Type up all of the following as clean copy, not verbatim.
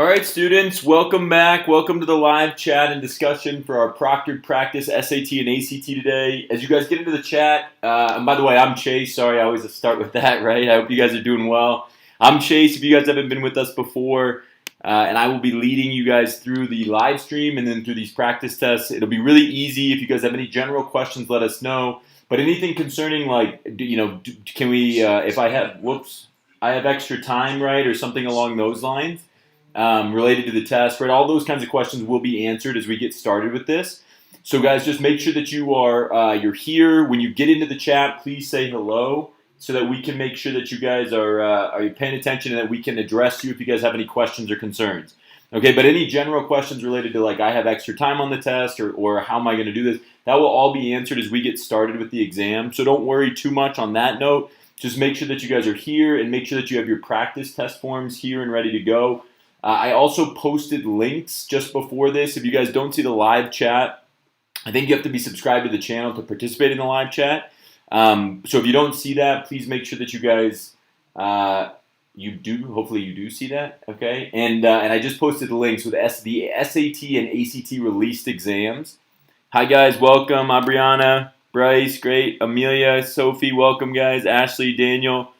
All right, students, welcome back. Welcome to the live chat and discussion for our Proctored practice SAT and ACT today. As you guys get into the chat, and by the way, I'm Chase. Sorry, I always start with that, right? I hope you guys are doing well. I'm Chase, if you guys haven't been with us before, and I will be leading you guys through the live stream and then through these practice tests. It'll be really easy. If you guys have any general questions, let us know. But anything concerning, like, can we, if I have, I have extra time, right, or something along those lines, related to the test, right? All those kinds of questions will be answered as we get started with this. So, guys, just make sure that you are you're here. When you get into the chat, please say hello so that we can make sure that you guys are paying attention and that we can address you if you guys have any questions or concerns. Okay, but any general questions related to, like, I have extra time on the test or how am I going to do this, that will all be answered as we get started with the exam. So don't worry too much on that note. Just make sure that you guys are here and make sure that you have your practice test forms here and ready to go. I also posted links just before this. If you guys don't see the live chat, I think you have to be subscribed to the channel to participate in the live chat. So if you don't see that, please make sure that you guys, you do. Hopefully you do see that, okay? And I just posted the links with the SAT and ACT released exams. Hi guys, welcome. Abriana, Bryce, great. Amelia, Sophie, welcome guys. Ashley, Daniel,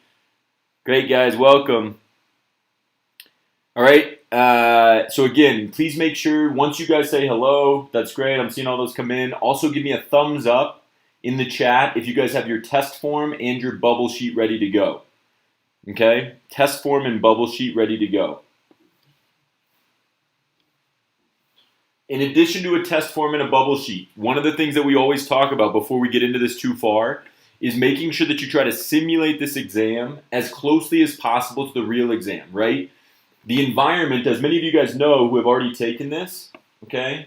great guys, welcome. All right, so again, please make sure once you guys say hello, that's great. I'm seeing all those come in. Also, give me a thumbs up in the chat if you guys have your test form and your bubble sheet ready to go. Okay, test form and bubble sheet ready to go. In addition to a test form and a bubble sheet, one of the things that we always talk about before we get into this too far is making sure that you try to simulate this exam as closely as possible to the real exam, right? The environment, as many of you guys know who have already taken this, okay?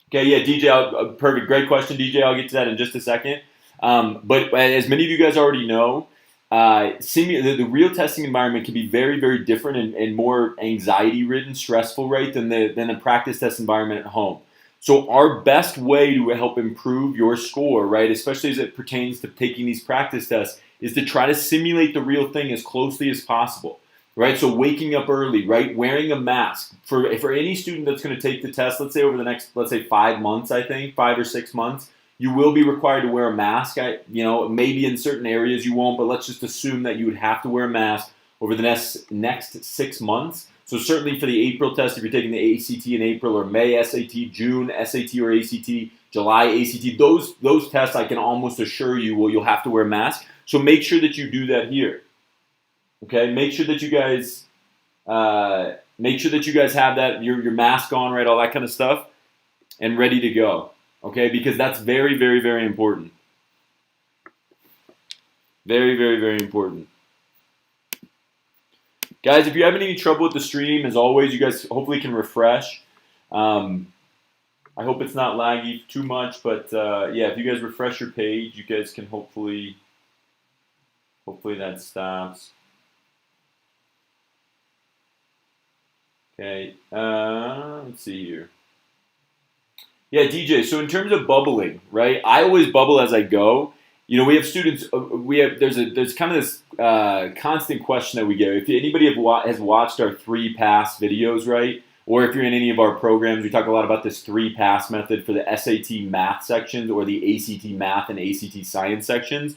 Okay, yeah, DJ, perfect, great question, DJ. I'll get to that in just a second. But as many of you guys already know, the real testing environment can be very, very different and more anxiety-ridden, stressful, right, than the practice test environment at home. So our best way to help improve your score, right, especially as it pertains to taking these practice tests, is to try to simulate the real thing as closely as possible, right? So waking up early, right? Wearing a mask. For any student that's going to take the test, let's say over the next, 5 months, I think, 5 or 6 months, you will be required to wear a mask. Maybe in certain areas you won't, but let's just assume that you would have to wear a mask over the next 6 months. So certainly for the April test, if you're taking the ACT in April, or May SAT, June SAT or ACT, July ACT, those tests I can almost assure you you'll have to wear a mask. So make sure that you do that here. Okay, make sure that you guys have that your mask on, right? All that kind of stuff, and ready to go. Okay, because that's very, very, very important. Very, very, very important. Guys, if you're having any trouble with the stream, as always, you guys hopefully can refresh. I hope it's not laggy too much, but yeah, if you guys refresh your page, you guys can hopefully that stops. Okay, let's see here. Yeah, DJ, so in terms of bubbling, right, I always bubble as I go. We have students, there's kind of this constant question that we get. If anybody has watched our 3-pass videos, right, or if you're in any of our programs, we talk a lot about this 3-pass method for the SAT math sections or the ACT math and ACT science sections.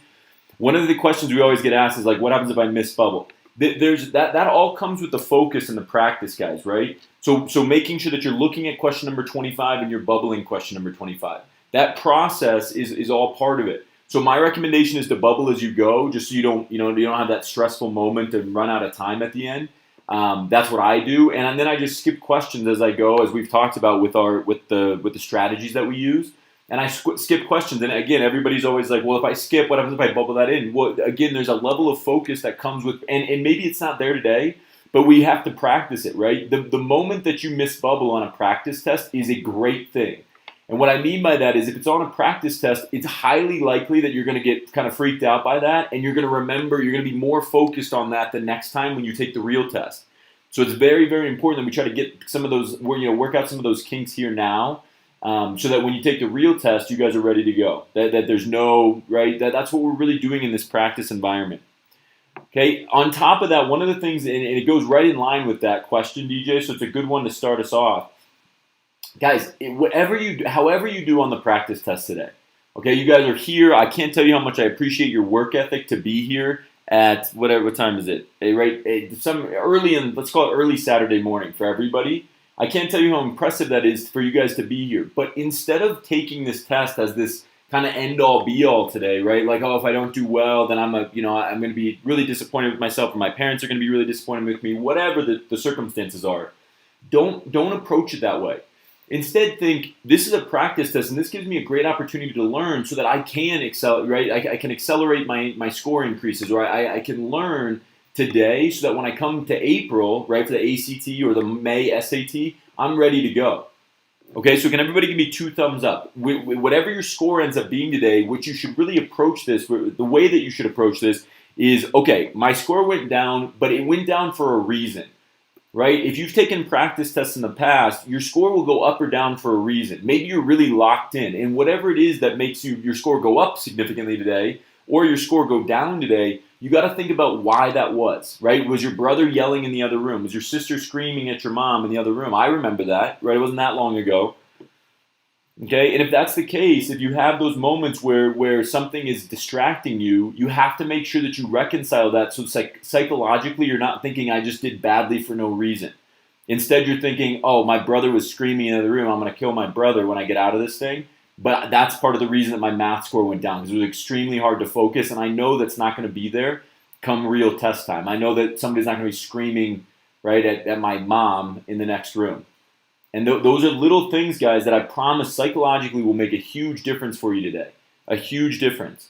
One of the questions we always get asked is, like, what happens if I miss bubble? That all comes with the focus and the practice, guys, right? So making sure that you're looking at question number 25 and you're bubbling question number 25. That process is all part of it. So my recommendation is to bubble as you go, just so you don't have that stressful moment and run out of time at the end. That's what I do, and then I just skip questions as I go, as we've talked about with the strategies that we use. And I skip questions, and again, everybody's always like, well, if I skip, what happens if I bubble that in? Well, again, there's a level of focus that comes with, and maybe it's not there today, but we have to practice it, right? The moment that you miss bubble on a practice test is a great thing. And what I mean by that is, if it's on a practice test, it's highly likely that you're going to get kind of freaked out by that, and you're going to be more focused on that the next time when you take the real test. So it's very, very important that we try to get some of those, work out some of those kinks here now, so that when you take the real test, you guys are ready to go. That there's no, right? That's what we're really doing in this practice environment. Okay, on top of that, one of the things, and it goes right in line with that question, DJ, so it's a good one to start us off. Guys, however you do on the practice test today, okay, you guys are here. I can't tell you how much I appreciate your work ethic to be here at what time is it? Some early let's call it early Saturday morning for everybody. I can't tell you how impressive that is for you guys to be here. But instead of taking this test as this kind of end all be all today, right? Like, oh, if I don't do well, then I'm going to be really disappointed with myself, or my parents are going to be really disappointed with me. Whatever the circumstances are, don't approach it that way. Instead, think this is a practice test, and this gives me a great opportunity to learn, so that I can excel. Right? I can accelerate my score increases, or I can learn today, so that when I come to April, right, for the ACT or the May SAT, I'm ready to go. Okay, so can everybody give me 2 thumbs up? Whatever your score ends up being today, what you should really approach this, the way that you should approach this is, okay, my score went down, but it went down for a reason, right? If you've taken practice tests in the past, your score will go up or down for a reason. Maybe you're really locked in, and whatever it is that makes your score go up significantly today, or your score go down today, you got to think about why that was, right? Was your brother yelling in the other room? Was your sister screaming at your mom in the other room? I remember that, right? It wasn't that long ago. Okay, and if that's the case, if you have those moments where something is distracting you, you have to make sure that you reconcile that, so psychologically you're not thinking, I just did badly for no reason. Instead, you're thinking, oh, my brother was screaming in the other room, I'm going to kill my brother when I get out of this thing. But that's part of the reason that my math score went down, because it was extremely hard to focus, and I know that's not going to be there come real test time. I know that somebody's not going to be screaming right at my mom in the next room. And those are little things, guys, that I promise psychologically will make a huge difference for you today. A huge difference.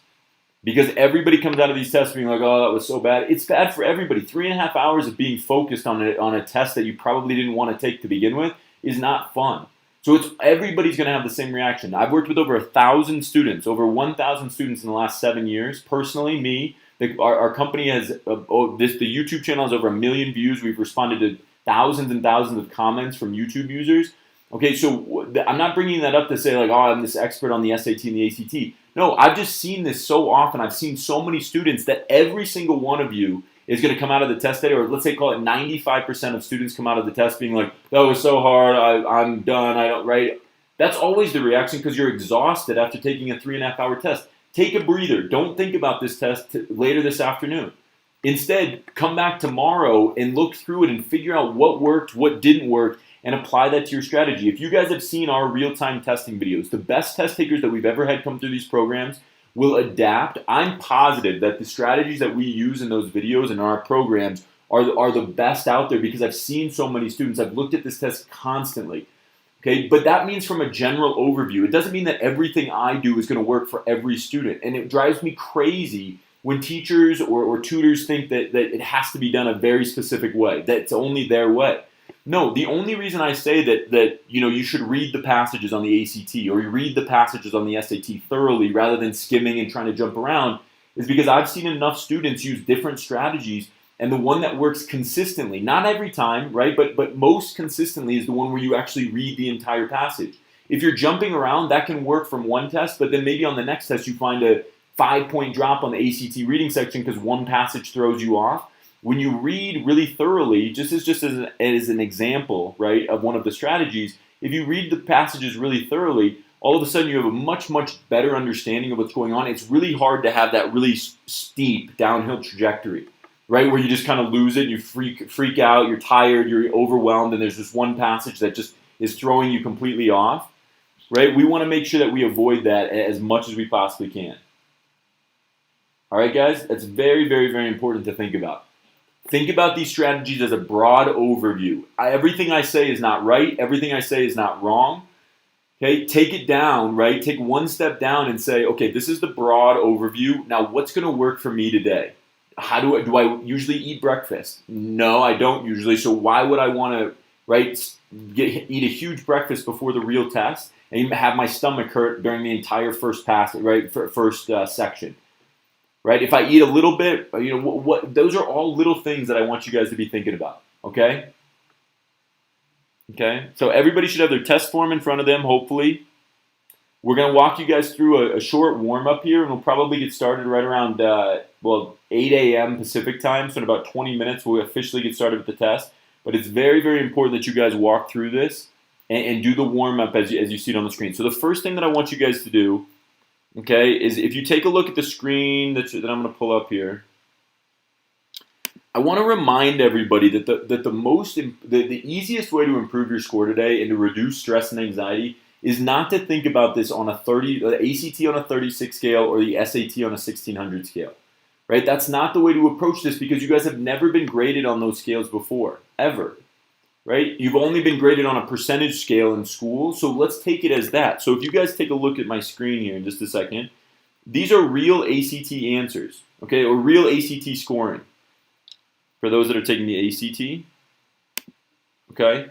Because everybody comes out of these tests being like, oh, that was so bad. It's bad for everybody. 3.5 hours of being focused on a test that you probably didn't want to take to begin with is not fun. So everybody's going to have the same reaction. I've worked with over 1,000 students, over 1,000 students in the last 7 years. Personally, our company has, the YouTube channel has over 1 million views. We've responded to thousands and thousands of comments from YouTube users. Okay, so I'm not bringing that up to say like, oh, I'm this expert on the SAT and the ACT. No, I've just seen this so often. I've seen so many students that every single one of you is going to come out of the test day, or let's say call it 95% of students come out of the test being like, that was so hard, I'm done, right? That's always the reaction, because you're exhausted after taking a 3.5 hour test. Take a breather. Don't think about this test later this afternoon. Instead, come back tomorrow and look through it and figure out what worked, what didn't work, and apply that to your strategy. If you guys have seen our real-time testing videos, the best test takers that we've ever had come through these programs will adapt. I'm positive that the strategies that we use in those videos and our programs are the best out there, because I've seen so many students. I've looked at this test constantly. Okay, but that means from a general overview. It doesn't mean that everything I do is going to work for every student. And it drives me crazy when teachers or tutors think that it has to be done a very specific way, that it's only their way. No, the only reason I say that you should read the passages on the ACT or you read the passages on the SAT thoroughly rather than skimming and trying to jump around is because I've seen enough students use different strategies, and the one that works consistently, not every time, right, but most consistently is the one where you actually read the entire passage. If you're jumping around, that can work from one test, but then maybe on the next test you find a 5-point drop on the ACT reading section because one passage throws you off. When you read really thoroughly, just as an example, right, of one of the strategies, if you read the passages really thoroughly, all of a sudden you have a much, much better understanding of what's going on. It's really hard to have that really steep downhill trajectory, right, where you just kind of lose it, you freak out, you're tired, you're overwhelmed, and there's this one passage that just is throwing you completely off, right? We want to make sure that we avoid that as much as we possibly can. All right, guys? That's very, very, very important to think about. Think about these strategies as a broad overview. Everything I say is not right. Everything I say is not wrong. Okay, take it down, right? Take one step down and say, okay, this is the broad overview. Now, what's going to work for me today? How do I usually eat breakfast? No, I don't usually. So why would I want to, right, eat a huge breakfast before the real test and have my stomach hurt during the entire first pass, right, first section? Right? If I eat a little bit, those are all little things that I want you guys to be thinking about. Okay? Okay? So everybody should have their test form in front of them, hopefully. We're going to walk you guys through a short warm-up here, and we'll probably get started right around, 8 a.m. Pacific time, so in about 20 minutes we'll officially get started with the test. But it's very, very important that you guys walk through this and do the warm-up as you see it on the screen. So the first thing that I want you guys to do, okay, is if you take a look at the screen that I'm going to pull up here, I want to remind everybody that the easiest way to improve your score today and to reduce stress and anxiety is not to think about this on the ACT on a 36 scale or the SAT on a 1600 scale, right? That's not the way to approach this because you guys have never been graded on those scales before, ever, right? You've only been graded on a percentage scale in school, so let's take it as that. So if you guys take a look at my screen here in just a second, these are real ACT answers, okay, or real ACT scoring for those that are taking the ACT, okay?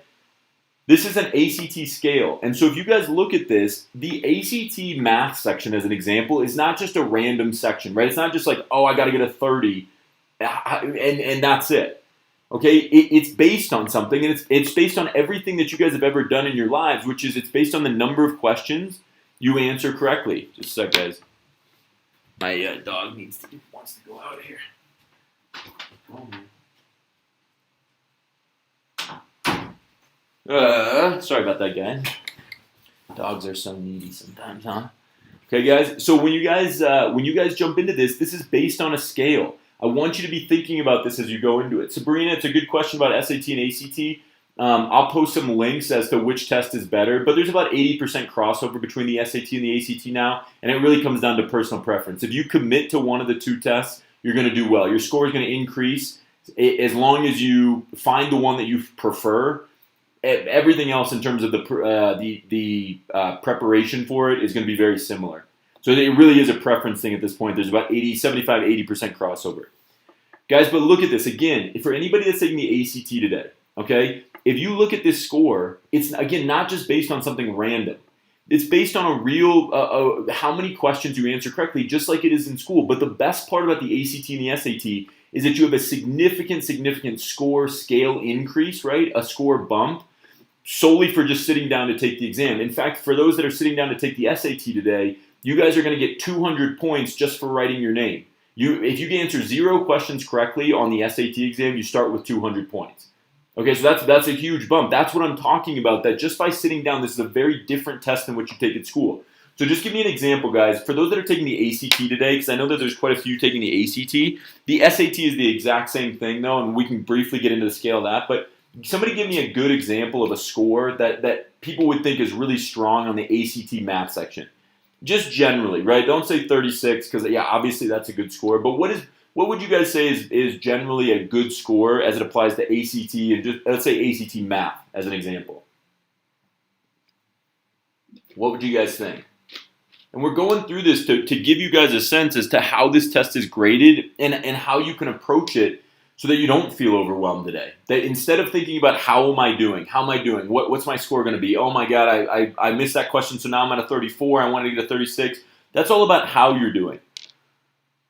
This is an ACT scale, and so if you guys look at this, the ACT math section as an example is not just a random section, right? It's not just like, oh, I got to get a 30, and that's it, okay? It's based on something, and it's based on everything that you guys have ever done in your lives, which is it's based on the number of questions you answer correctly. Just a sec, guys. My dog wants to go out of here. Oh, man. Sorry about that, guy. Dogs are so needy sometimes, huh? Okay, guys. So when you guys jump into this is based on a scale. I want you to be thinking about this as you go into it. Sabrina, it's a good question about SAT and ACT. I'll post some links as to which test is better, but there's about 80% crossover between the SAT and the ACT now, and it really comes down to personal preference. If you commit to one of the two tests, you're going to do well. Your score is going to increase as long as you find the one that you prefer. Everything else in terms of the preparation for it is going to be very similar. So it really is a preference thing at this point. There's about 80% crossover. Guys, but look at this. Again, for anybody that's taking the ACT today, okay, if you look at this score, it's, again, not just based on something random. It's based on a real, how many questions you answer correctly, just like it is in school. But the best part about the ACT and the SAT is that you have a significant score scale increase, right? A score bump, solely for just sitting down to take the exam. In fact, for those that are sitting down to take the SAT today, you guys are going to get 200 points just for writing your name. If you can answer 0 questions correctly on the SAT exam, you start with 200 points. Okay, so that's a huge bump. That's what I'm talking about, that just by sitting down, this is a very different test than what you take at school. So just give me an example, guys. For those that are taking the ACT today, because I know that there's quite a few taking the ACT, the SAT is the exact same thing, though, and we can briefly get into the scale of that, but somebody give me a good example of a score that people would think is really strong on the ACT math section. Just generally, right? Don't say 36 because, yeah, obviously that's a good score. But what would you guys say is generally a good score as it applies to ACT and just, let's say, ACT math as an example? What would you guys think? And we're going through this to give you guys a sense as to how this test is graded and how you can approach it so that you don't feel overwhelmed today. That instead of thinking about how am I doing? What's my score going to be? Oh my God, I missed that question, so now I'm at a 34. I wanted to get a 36. That's all about how you're doing.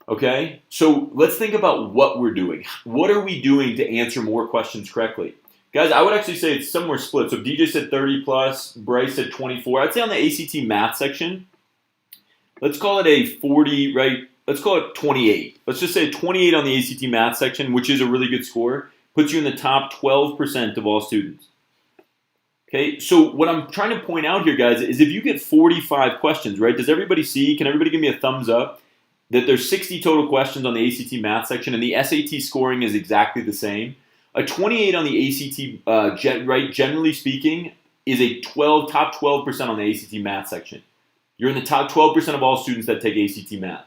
Okay? So let's think about what we're doing. What are we doing to answer more questions correctly? Guys, I would actually say it's somewhere split. So DJ said 30 plus, Bryce said 24. I'd say on the ACT math section, let's call it a 40, right? Let's call it 28. Let's just say 28 on the ACT math section, which is a really good score, puts you in the top 12% of all students. Okay, so what I'm trying to point out here, guys, is if you get 45 questions, right, does everybody see, can everybody give me a thumbs up, that there's 60 total questions on the ACT math section, and the SAT scoring is exactly the same? A 28 on the ACT, generally speaking, is a top 12% on the ACT math section. You're in the top 12% of all students that take ACT math.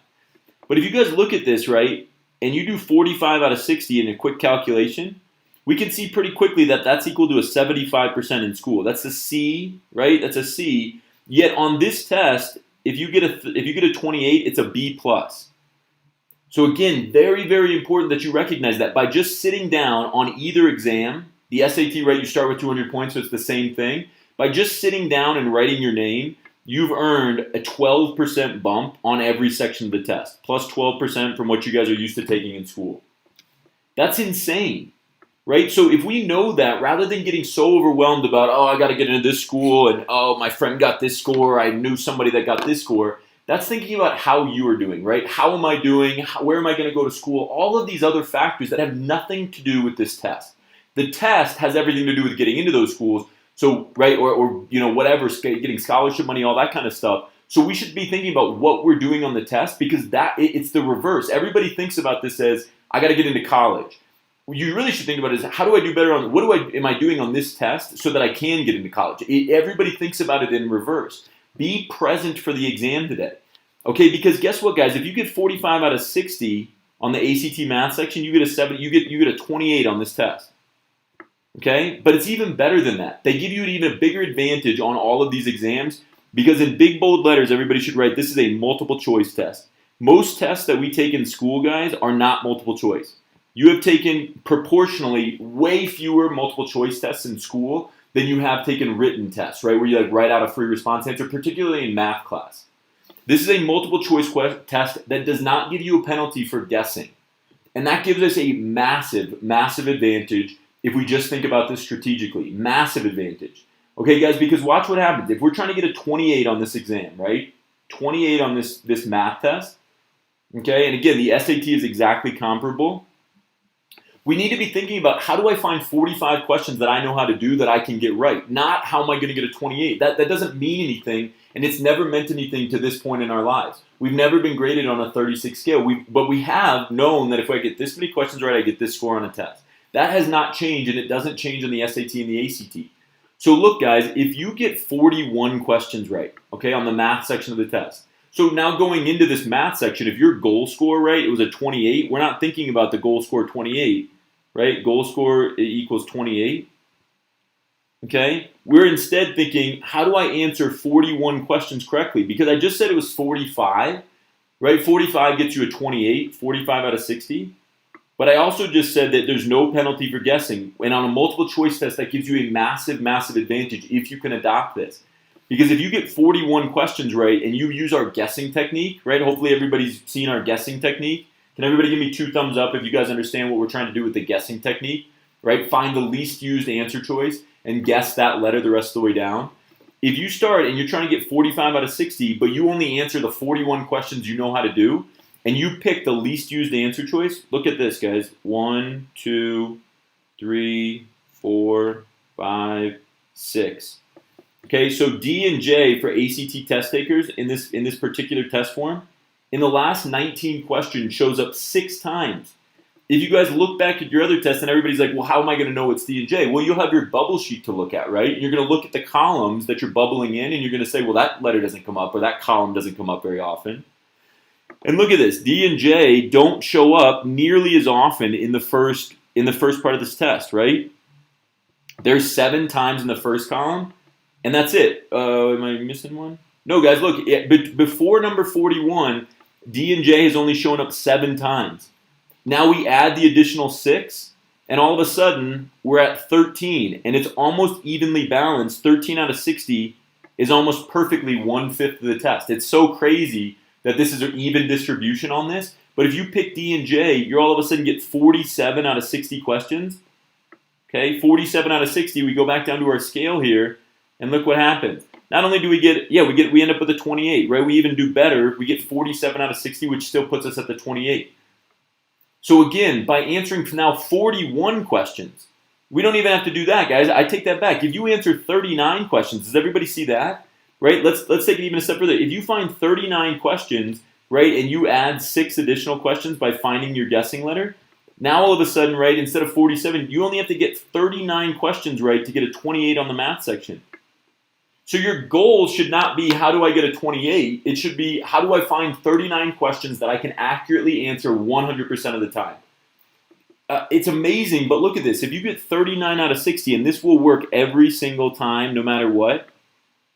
But if you guys look at this, right, and you do 45 out of 60 in a quick calculation, we can see pretty quickly that that's equal to a 75% in school. That's a C, right? That's a C. Yet on this test, if you get a 28, it's a B+. So again, very, very important that you recognize that by just sitting down on either exam, the SAT, right, you start with 200 points, so it's the same thing. By just sitting down and writing your name, you've earned a 12% bump on every section of the test, plus 12% from what you guys are used to taking in school. That's insane. right? So if we know that, rather than getting so overwhelmed about, oh, I got to get into this school, and oh, my friend got this score, I knew somebody that got this score, that's thinking about how you are doing, right? How am I doing? Where am I going to go to school? All of these other factors that have nothing to do with this test. The test has everything to do with getting into those schools, so right, or you know, whatever, getting scholarship money, all that kind of stuff. So we should be thinking about what we're doing on the test, because it's the reverse. Everybody thinks about this as, I got to get into college. What you really should think about is, how do I do better on, am I doing on this test so that I can get into college? Everybody thinks about it in reverse. Be present for the exam today. Okay, because guess what, guys? If you get 45 out of 60 on the ACT math section, you get a 7, you get a 28 on this test. Okay? But it's even better than that. They give you an even bigger advantage on all of these exams, because in big bold letters, everybody should write, this is a multiple choice test. Most tests that we take in school, guys, are not multiple choice. You have taken proportionally way fewer multiple choice tests in school than you have taken written tests, right? Where you like write out a free response answer, particularly in math class. This is a multiple choice test that does not give you a penalty for guessing. And that gives us a massive, massive advantage if we just think about this strategically. Massive advantage. Okay, guys, because watch what happens. If we're trying to get a 28 on this exam, right? 28 on this math test. Okay, and again, the SAT is exactly comparable. We need to be thinking about, how do I find 45 questions that I know how to do that I can get right? Not how am I going to get a 28. That doesn't mean anything, and it's never meant anything to this point in our lives. We've never been graded on a 36 scale, but we have known that if I get this many questions right, I get this score on a test. That has not changed, and it doesn't change on the SAT and the ACT. So look, guys, if you get 41 questions right, okay, on the math section of the test, so now going into this math section, if your goal score, right, it was a 28, we're not thinking about the goal score 28, right? Goal score equals 28, okay? We're instead thinking, how do I answer 41 questions correctly? Because I just said it was 45, right? 45 gets you a 28, 45 out of 60. But I also just said that there's no penalty for guessing. And on a multiple choice test, that gives you a massive, massive advantage if you can adopt this. Because if you get 41 questions right and you use our guessing technique, right? Hopefully everybody's seen our guessing technique. Can everybody give me 2 thumbs up if you guys understand what we're trying to do with the guessing technique, right? Find the least used answer choice and guess that letter the rest of the way down. If you start and you're trying to get 45 out of 60, but you only answer the 41 questions you know how to do, and you pick the least used answer choice, look at this, guys. 1, 2, 3, 4, 5, 6. Okay, so D and J for ACT test takers in this particular test form, in the last 19 questions shows up 6 times. If you guys look back at your other tests and everybody's like, well, how am I going to know it's D and J? Well, you'll have your bubble sheet to look at, right? You're going to look at the columns that you're bubbling in, and you're going to say, well, that letter doesn't come up, or that column doesn't come up very often. And look at this, D and J don't show up nearly as often in the first part of this test, right? There's 7 times in the first column, and that's it. Am I missing one? No, guys, look, before number 41, D and J has only shown up 7 times. Now we add the additional 6, and all of a sudden, we're at 13, and it's almost evenly balanced. 13 out of 60 is almost perfectly 1/5 of the test. It's so crazy that this is an even distribution on this. But if you pick D and J, you're all of a sudden get 47 out of 60 questions. Okay, 47 out of 60, we go back down to our scale here, and look what happens. Not only do we we end up with a 28, right? We even do better. We get 47 out of 60, which still puts us at the 28. So again, by answering now 41 questions, we don't even have to do that, guys. I take that back. If you answer 39 questions, does everybody see that? Right? Let's take it even a step further. If you find 39 questions, right, and you add 6 additional questions by finding your guessing letter, now all of a sudden, right, instead of 47, you only have to get 39 questions right to get a 28 on the math section. So your goal should not be, how do I get a 28? It should be, how do I find 39 questions that I can accurately answer 100% of the time? It's amazing, but look at this. If you get 39 out of 60, and this will work every single time, no matter what,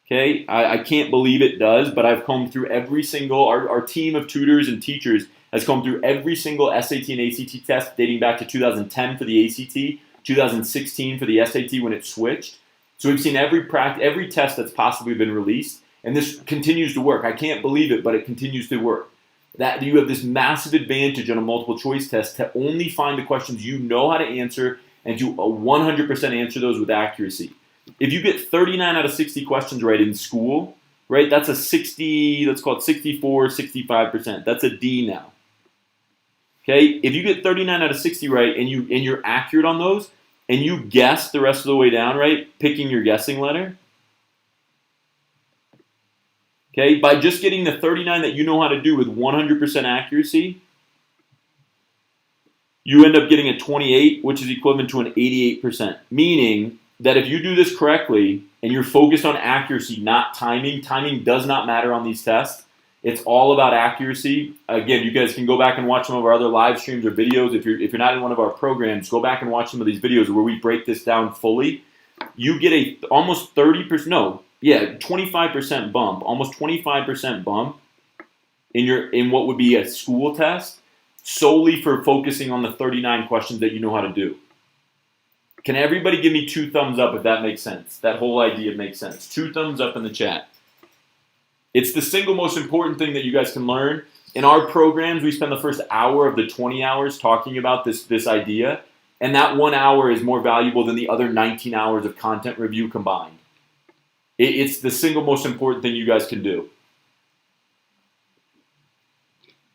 okay, I can't believe it does, but I've combed through every single, our team of tutors and teachers has combed through every single SAT and ACT test dating back to 2010 for the ACT, 2016 for the SAT when it switched. So we've seen every test that's possibly been released, and this continues to work. I can't believe it, but it continues to work. That you have this massive advantage on a multiple choice test to only find the questions you know how to answer and to 100% answer those with accuracy. If you get 39 out of 60 questions right in school, right, that's a 60, let's call it 64, 65%. That's a D now. Okay, if you get 39 out of 60 right and you're accurate on those, and you guess the rest of the way down, right, picking your guessing letter, okay, by just getting the 39 that you know how to do with 100% accuracy, you end up getting a 28, which is equivalent to an 88%. Meaning that if you do this correctly and you're focused on accuracy, not timing, timing does not matter on these tests. It's all about accuracy. Again, you guys can go back and watch some of our other live streams or videos. If you're not in one of our programs, go back and watch some of these videos where we break this down fully. You get a almost 25% bump, almost 25% bump in what would be a school test, solely for focusing on the 39 questions that you know how to do. Can everybody give me 2 thumbs up if that makes sense? That whole idea makes sense. 2 thumbs up in the chat. It's the single most important thing that you guys can learn. In our programs, we spend the first hour of the 20 hours talking about this idea, and that 1 hour is more valuable than the other 19 hours of content review combined. It's the single most important thing you guys can do,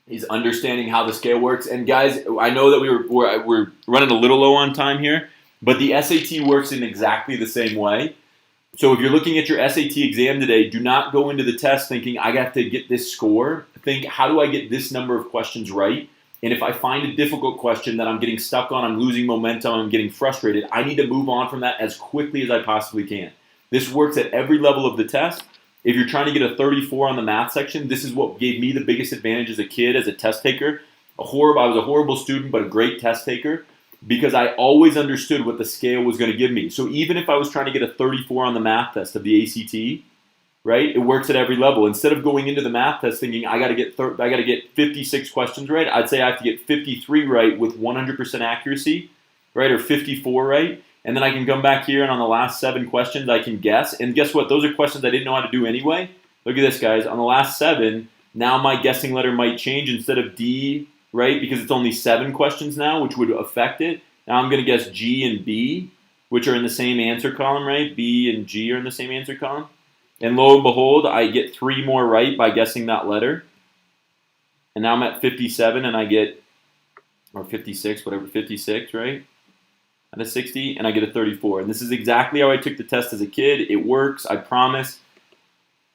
is understanding how the scale works. And guys, I know that we're running a little low on time here, but the SAT works in exactly the same way. So if you're looking at your SAT exam today, do not go into the test thinking, I have to get this score. Think, how do I get this number of questions right? And if I find a difficult question that I'm getting stuck on, I'm losing momentum, I'm getting frustrated, I need to move on from that as quickly as I possibly can. This works at every level of the test. If you're trying to get a 34 on the math section, this is what gave me the biggest advantage as a kid, as a test taker. I was a horrible student, but a great test taker, because I always understood what the scale was going to give me. So even if I was trying to get a 34 on the math test of the ACT, right, it works at every level. Instead of going into the math test thinking I got to get 56 questions right, I'd say I have to get 53 right with 100% accuracy, right, or 54 right, and then I can come back here and on the last 7 questions I can guess. And guess what? Those are questions I didn't know how to do anyway. Look at this, guys. On the last 7, now my guessing letter might change. Instead of D, right, because it's only 7 questions now, which would affect it. Now I'm going to guess G and B, which are in the same answer column, right? B and G are in the same answer column. And lo and behold, I get 3 more right by guessing that letter. And now I'm at 57 and I get, or 56, whatever, 56, right? Out of 60, and I get a 34. And this is exactly how I took the test as a kid. It works, I promise.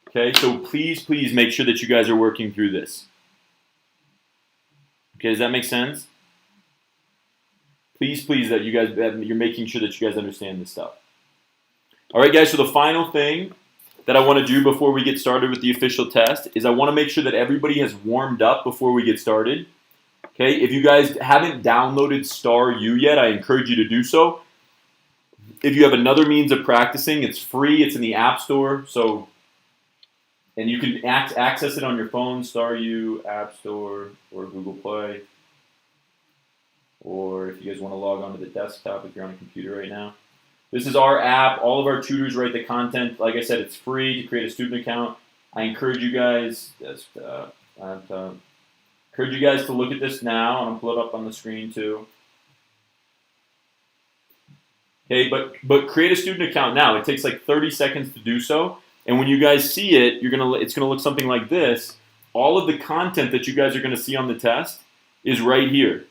Okay, so please make sure that you guys are working through this. Okay, does that make sense? Please, that you guys, you're making sure that you guys understand this stuff. All right, guys, so the final thing that I want to do before we get started with the official test is I want to make sure that everybody has warmed up before we get started. Okay, if you guys haven't downloaded StarU yet, I encourage you to do so. If you have another means of practicing, it's free. It's in the App Store. So, and you can access it on your phone, StarU, App Store, or Google Play. Or if you guys want to log onto the desktop if you're on a computer right now. This is our app. All of our tutors write the content. Like I said, it's free to create a student account. I encourage you guys to look at this now. I'm going to pull it up on the screen too. Okay, but create a student account now. It takes like 30 seconds to do so. And when you guys see it, it's gonna look something like this. All of the content that you guys are gonna see on the test is right here.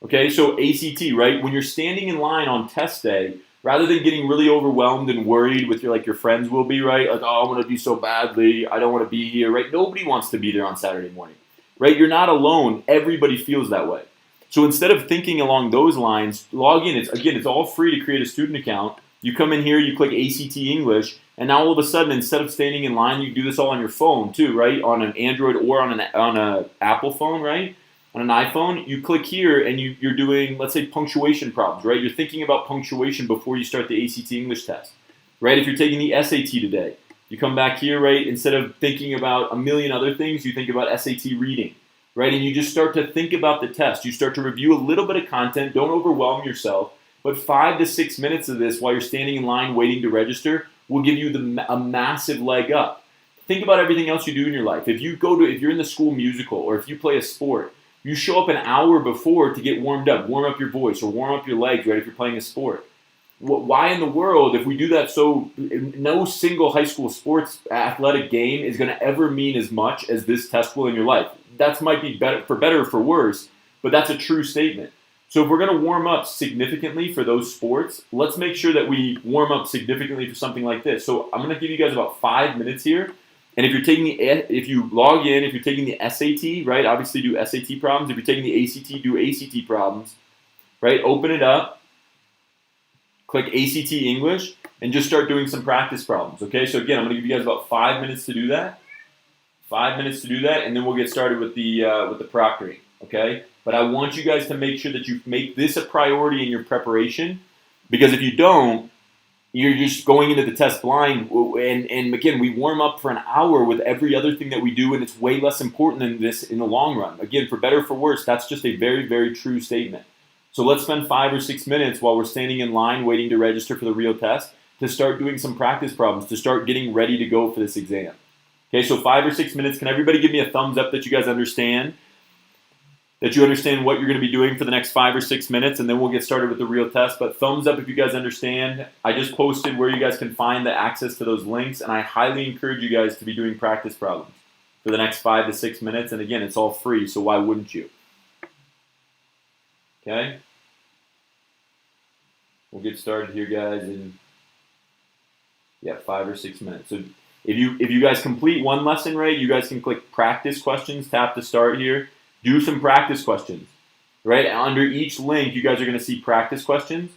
Okay, so ACT, right? When you're standing in line on test day, rather than getting really overwhelmed and worried with your friends will be, right? Like, oh, I'm gonna do so badly. I don't want to be here, right? Nobody wants to be there on Saturday morning, right? You're not alone. Everybody feels that way. So instead of thinking along those lines, log in. It's all free to create a student account. You come in here, you click ACT English, and now all of a sudden, instead of standing in line, you do this all on your phone too, right? On an Android or on an Apple phone, right? On an iPhone, you click here and you're doing, let's say, punctuation problems, right? You're thinking about punctuation before you start the ACT English test, right? If you're taking the SAT today, you come back here, right? Instead of thinking about a million other things, you think about SAT reading, right? And you just start to think about the test. You start to review a little bit of content. Don't overwhelm yourself. But 5 to 6 minutes of this while you're standing in line waiting to register will give you a massive leg up. Think about everything else you do in your life. If you're in the school musical or if you play a sport, you show up an hour before to get warmed up, warm up your voice or warm up your legs, right, if you're playing a sport. Why in the world, if we do that, so no single high school sports athletic game is going to ever mean as much as this test will in your life. That might be better or for worse, but that's a true statement. So if we're going to warm up significantly for those sports, let's make sure that we warm up significantly for something like this. So I'm going to give you guys about 5 minutes here. And if you log in, if you're taking the SAT, right, obviously do SAT problems. If you're taking the ACT, do ACT problems, right? Open it up. Click ACT English and just start doing some practice problems, okay? So again, I'm going to give you guys about 5 minutes to do that. 5 minutes to do that, and then we'll get started with the proctoring, okay? But I want you guys to make sure that you make this a priority in your preparation, because if you don't, you're just going into the test blind. And again, we warm up for an hour with every other thing that we do, and it's way less important than this in the long run. Again, for better or for worse, that's just a very, very true statement. So let's spend 5 or 6 minutes while we're standing in line waiting to register for the real test to start doing some practice problems, to start getting ready to go for this exam. Okay, so 5 or 6 minutes. Can everybody give me a thumbs up that you guys understand? That you understand what you're going to be doing for the next 5 or 6 minutes, and then we'll get started with the real test. But thumbs up if you guys understand. I just posted where you guys can find the access to those links, and I highly encourage you guys to be doing practice problems for the next 5 to 6 minutes. And again, it's all free, so why wouldn't you? Okay? We'll get started here, guys, in 5 or 6 minutes. So if you guys complete one lesson, right, you guys can click practice questions, tap to start here. Do some practice questions, right? Under each link, you guys are going to see practice questions.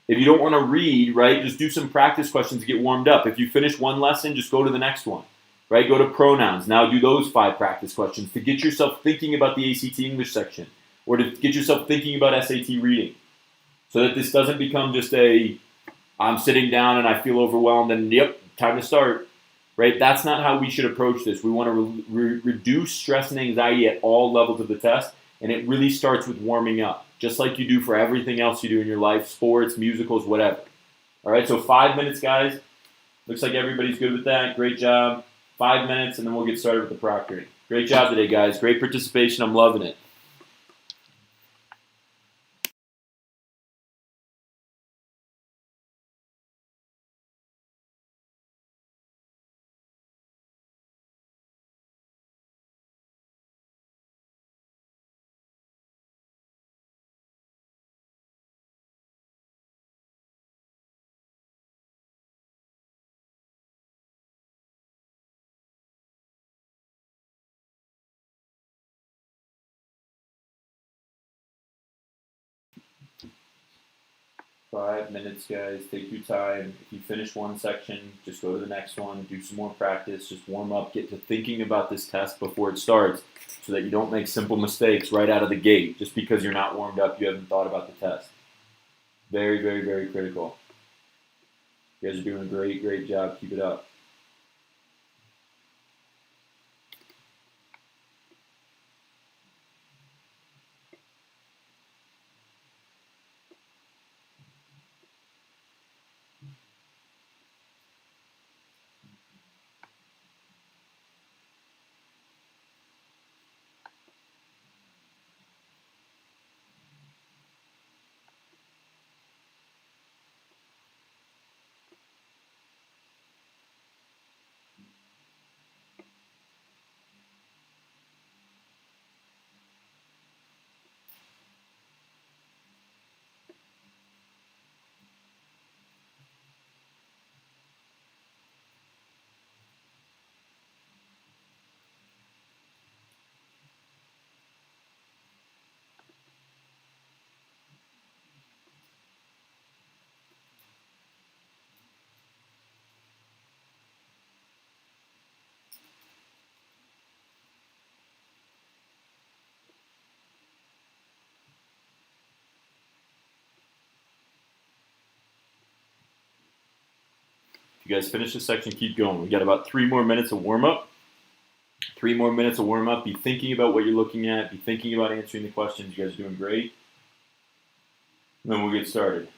If you don't want to read, right, just do some practice questions to get warmed up. If you finish one lesson, just go to the next one, right? Go to pronouns. Now do those 5 practice questions to get yourself thinking about the ACT English section, or to get yourself thinking about SAT reading, so that this doesn't become just I'm sitting down and I feel overwhelmed and yep, time to start. Right? That's not how we should approach this. We want to reduce stress and anxiety at all levels of the test, and it really starts with warming up, just like you do for everything else you do in your life, sports, musicals, whatever. All right, so 5 minutes, guys. Looks like everybody's good with that. Great job. 5 minutes, and then we'll get started with the proctoring. Great job today, guys. Great participation. I'm loving it. Five minutes, guys. Take your time. If you finish one section, just go to the next one. Do some more practice. Just warm up. Get to thinking about this test before it starts so that you don't make simple mistakes right out of the gate just because you're not warmed up. You haven't thought about the test. Very, very, very critical. You guys are doing a great, great job. Keep it up. If you guys finish this section, keep going. We got about 3 more minutes of warm up. 3 more minutes of warm up. Be thinking about what you're looking at. Be thinking about answering the questions. You guys are doing great. And then we'll get started.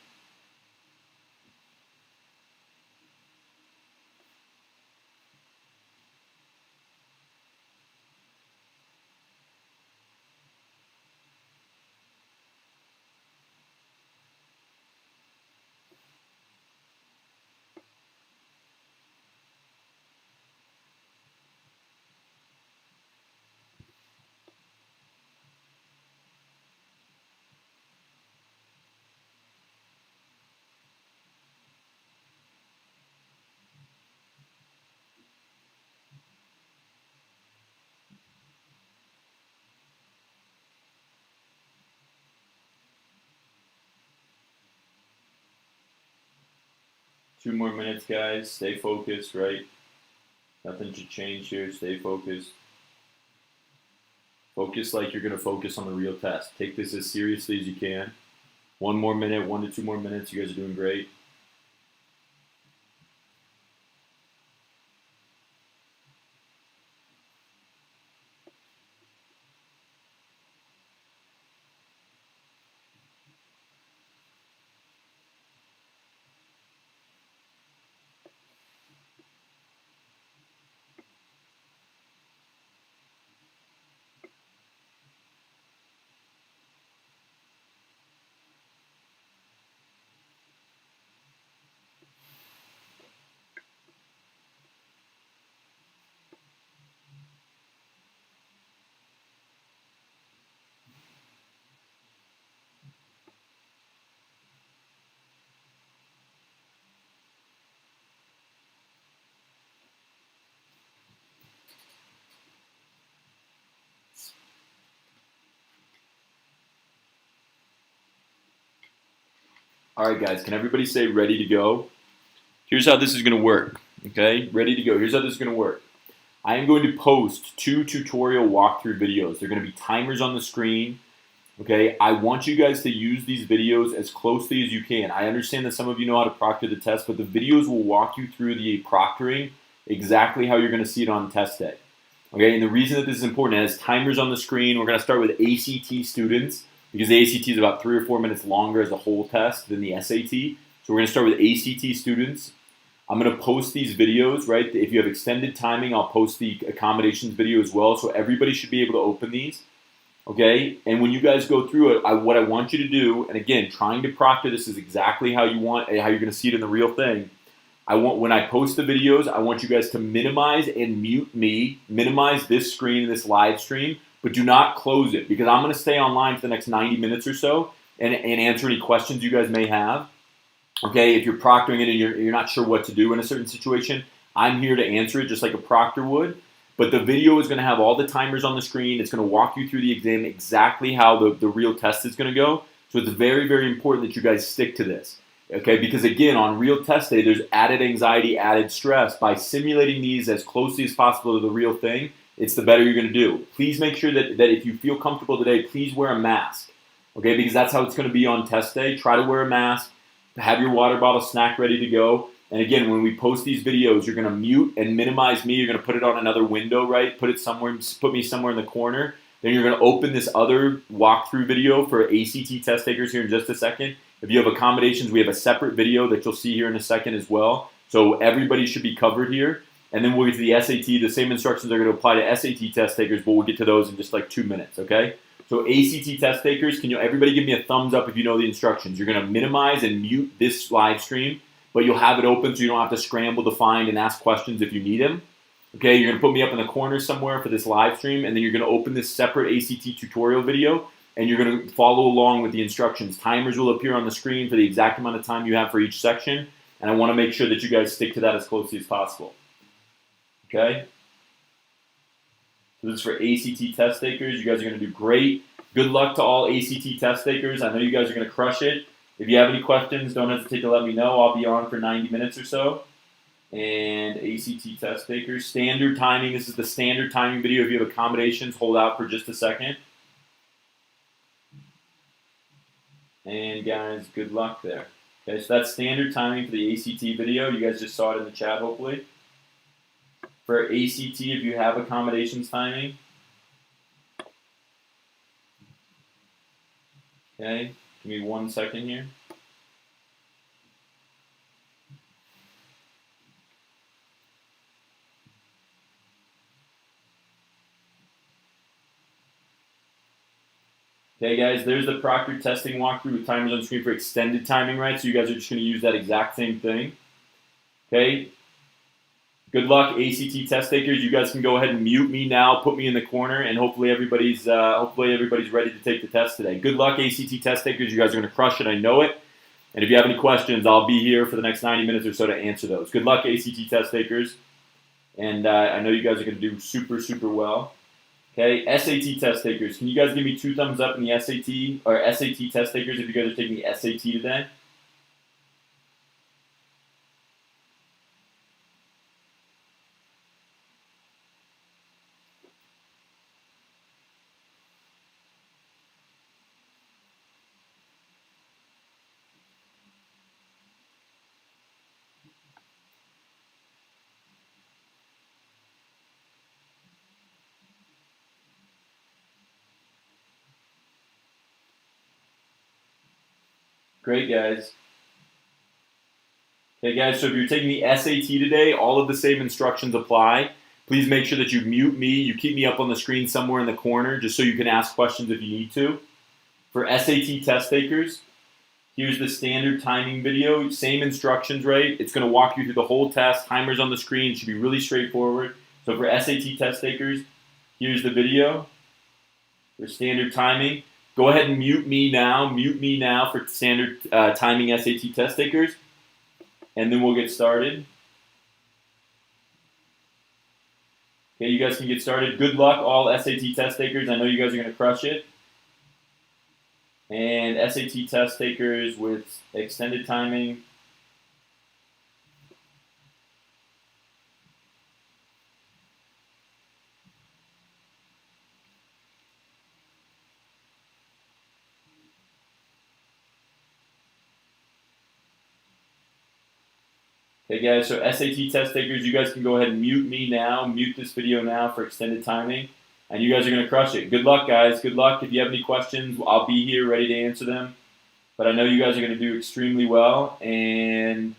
2 more minutes, guys. Stay focused, right? Nothing should change here. Stay focused. Focus like you're going to focus on the real test. Take this as seriously as you can. 1 more minute, 1 to 2 more minutes. You guys are doing great. All right, guys, can everybody say ready to go? Here's how this is going to work, okay? Ready to go. Here's how this is going to work. I am going to post 2 tutorial walkthrough videos. They're going to be timers on the screen, okay? I want you guys to use these videos as closely as you can. I understand that some of you know how to proctor the test, but the videos will walk you through the proctoring exactly how you're going to see it on test day, okay? And the reason that this is important is timers on the screen. We're going to start with ACT students because the ACT is about 3 or 4 minutes longer as a whole test than the SAT. So we're going to start with ACT students. I'm going to post these videos, right? If you have extended timing, I'll post the accommodations video as well. So everybody should be able to open these, okay? And when you guys go through it, what I want you to do, and again, trying to proctor this is exactly how you want, how you're going to see it in the real thing. When I post the videos, I want you guys to minimize and mute me, minimize this screen, this live stream, but do not close it because I'm going to stay online for the next 90 minutes or so and answer any questions you guys may have. Okay, if you're proctoring it and you're not sure what to do in a certain situation, I'm here to answer it just like a proctor would. But the video is going to have all the timers on the screen. It's going to walk you through the exam exactly how the real test is going to go. So it's very, very important that you guys stick to this. Okay, because again, on real test day, there's added anxiety, added stress. By simulating these as closely as possible to the real thing, it's the better you're going to do. Please make sure that if you feel comfortable today, please wear a mask. Okay, because that's how it's going to be on test day. Try to wear a mask. Have your water bottle, snack ready to go. And again, when we post these videos, you're going to mute and minimize me. You're going to put it on another window, right? Put me somewhere in the corner. Then you're going to open this other walkthrough video for ACT test takers here in just a second. If you have accommodations, we have a separate video that you'll see here in a second as well. So everybody should be covered here. And then we'll get to the SAT. The same instructions are going to apply to SAT test takers, but we'll get to those in just like 2 minutes, okay? So ACT test takers, can everybody give me a thumbs up if you know the instructions? You're going to minimize and mute this live stream, but you'll have it open so you don't have to scramble to find and ask questions if you need them. Okay, you're going to put me up in the corner somewhere for this live stream, and then you're going to open this separate ACT tutorial video, and you're going to follow along with the instructions. Timers will appear on the screen for the exact amount of time you have for each section, and I want to make sure that you guys stick to that as closely as possible. Okay? So this is for ACT test takers. You guys are going to do great. Good luck to all ACT test takers. I know you guys are going to crush it. If you have any questions, don't hesitate to let me know. I'll be on for 90 minutes or so. And ACT test takers. Standard timing. This is the standard timing video. If you have accommodations, hold out for just a second. And guys, good luck there. Okay, so that's standard timing for the ACT video. You guys just saw it in the chat, hopefully. For ACT, if you have accommodations timing. Okay, give me 1 second here. Okay, guys, there's the Proctor testing walkthrough with timers on screen for extended timing, right? So you guys are just going to use that exact same thing. Okay. Good luck, ACT test takers. You guys can go ahead and mute me now, put me in the corner, and hopefully everybody's ready to take the test today. Good luck, ACT test takers. You guys are going to crush it. I know it. And if you have any questions, I'll be here for the next 90 minutes or so to answer those. Good luck, ACT test takers. And I know you guys are going to do super, super well. Okay, SAT test takers. Can you guys give me 2 thumbs up in the SAT, or SAT test takers if you guys are taking the SAT today? Great, guys. Okay, guys, so if you're taking the SAT today, all of the same instructions apply. Please make sure that you mute me. You keep me up on the screen somewhere in the corner just so you can ask questions if you need to. For SAT test takers, here's the standard timing video. Same instructions, right? It's going to walk you through the whole test. Timer's on the screen. It should be really straightforward. So for SAT test takers, here's the video for standard timing. Go ahead and mute me now. Mute me now for standard timing SAT test takers. And then we'll get started. Okay, you guys can get started. Good luck, all SAT test takers. I know you guys are going to crush it. And SAT test takers with extended timing. Okay, guys, so SAT test takers, you guys can go ahead and mute me now. Mute this video now for extended timing. And you guys are going to crush it. Good luck, guys. Good luck. If you have any questions, I'll be here ready to answer them. But I know you guys are going to do extremely well. And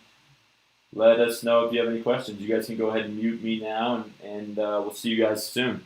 let us know if you have any questions. You guys can go ahead and mute me now. And we'll see you guys soon.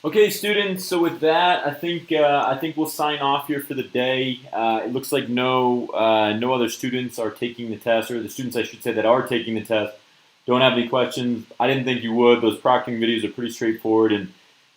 Okay, students. So with that, I think we'll sign off here for the day. It looks like no other students are taking the test, or the students I should say that are taking the test don't have any questions. I didn't think you would. Those proctoring videos are pretty straightforward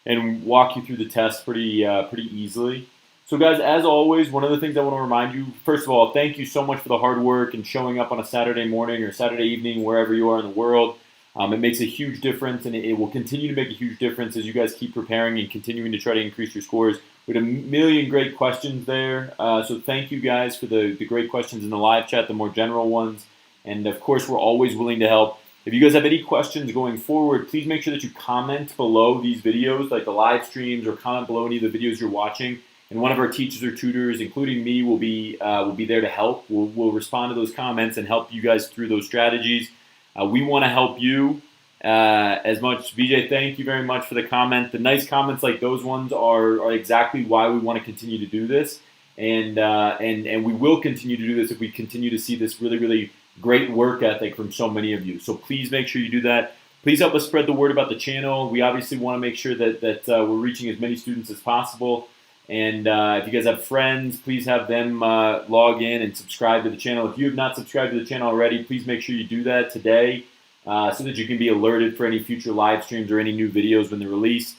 and walk you through the test pretty easily. So guys, as always, one of the things I want to remind you, first of all, thank you so much for the hard work and showing up on a Saturday morning or Saturday evening, wherever you are in the world. It makes a huge difference, and it will continue to make a huge difference as you guys keep preparing and continuing to try to increase your scores. We had a million great questions there, so thank you guys for the great questions in the live chat, the more general ones, and of course, we're always willing to help. If you guys have any questions going forward, please make sure that you comment below these videos, like the live streams, or comment below any of the videos you're watching, and one of our teachers or tutors, including me, will be there to help. We'll respond to those comments and help you guys through those strategies. We want to help you as much. BJ, thank you very much for the comment. The nice comments like those ones are exactly why we want to continue to do this, and we will continue to do this if we continue to see this really great work ethic from so many of you. So please make sure you do that. Please help us spread the word about the channel. We obviously want to make sure that we're reaching as many students as possible. And if you guys have friends, please have them log in and subscribe to the channel. If you have not subscribed to the channel already, please make sure you do that today so that you can be alerted for any future live streams or any new videos when they're released.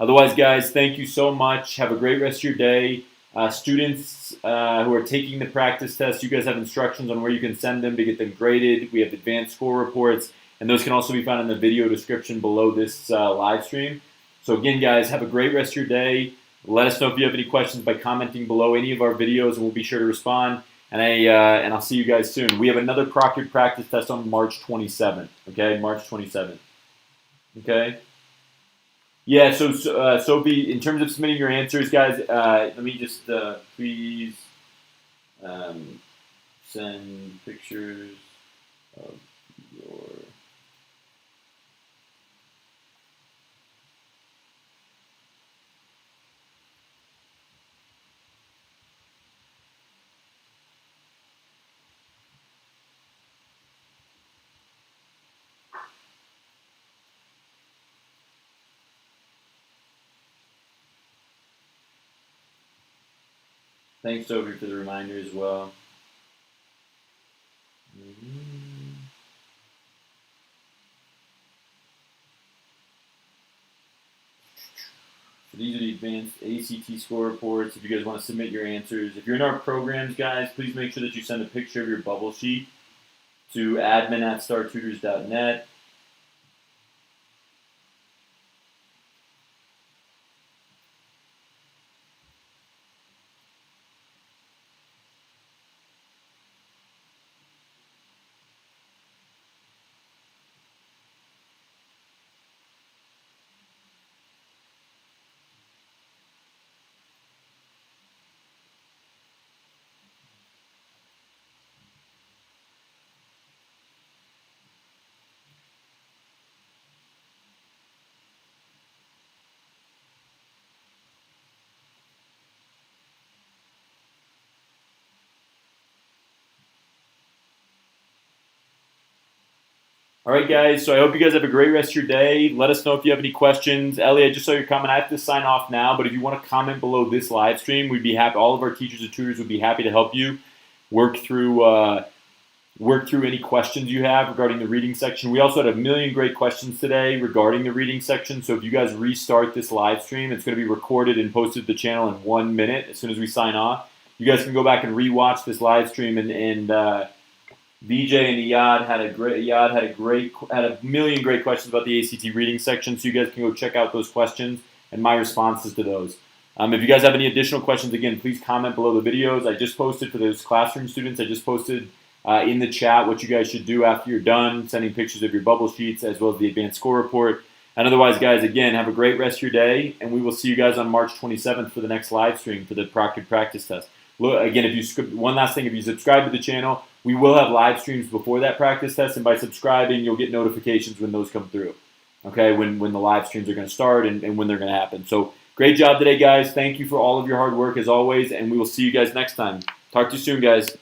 Otherwise, guys, thank you so much. Have a great rest of your day. Students who are taking the practice test, you guys have instructions on where you can send them to get them graded. We have advanced score reports, and those can also be found in the video description below this live stream. So again, guys, have a great rest of your day. Let us know if you have any questions by commenting below any of our videos, and we'll be sure to respond. And I'll see you guys soon. We have another proctored practice test on March 27th. Okay, March 27th. Okay. Yeah. So Sophie, in terms of submitting your answers, guys, let me just please send pictures of your. Thanks, Sophie, for the reminder as well. So these are the advanced ACT score reports. If you guys want to submit your answers, if you're in our programs, guys, please make sure that you send a picture of your bubble sheet to admin@startutors.net. All right, guys, so I hope you guys have a great rest of your day. Let us know if you have any questions. Ellie, I just saw your comment. I have to sign off now, but if you want to comment below this live stream, we'd be happy. All of our teachers and tutors would be happy to help you work through any questions you have regarding the reading section. We also had a million great questions today regarding the reading section, so if you guys restart this live stream, it's going to be recorded and posted to the channel in 1 minute as soon as we sign off. You guys can go back and rewatch this live stream and BJ and Iyad had a million great questions about the ACT reading section, so you guys can go check out those questions and my responses to those. If you guys have any additional questions, again, please comment below the videos. I just posted for those classroom students. I just posted in the chat what you guys should do after you're done sending pictures of your bubble sheets as well as the advanced score report. And otherwise, guys, again, have a great rest of your day, and we will see you guys on March 27th for the next live stream for the proctored practice test. Look, again, one last thing, if you subscribe to the channel, we will have live streams before that practice test, and by subscribing, you'll get notifications when those come through, okay, when the live streams are going to start and when they're going to happen. So great job today, guys. Thank you for all of your hard work, as always, and we will see you guys next time. Talk to you soon, guys.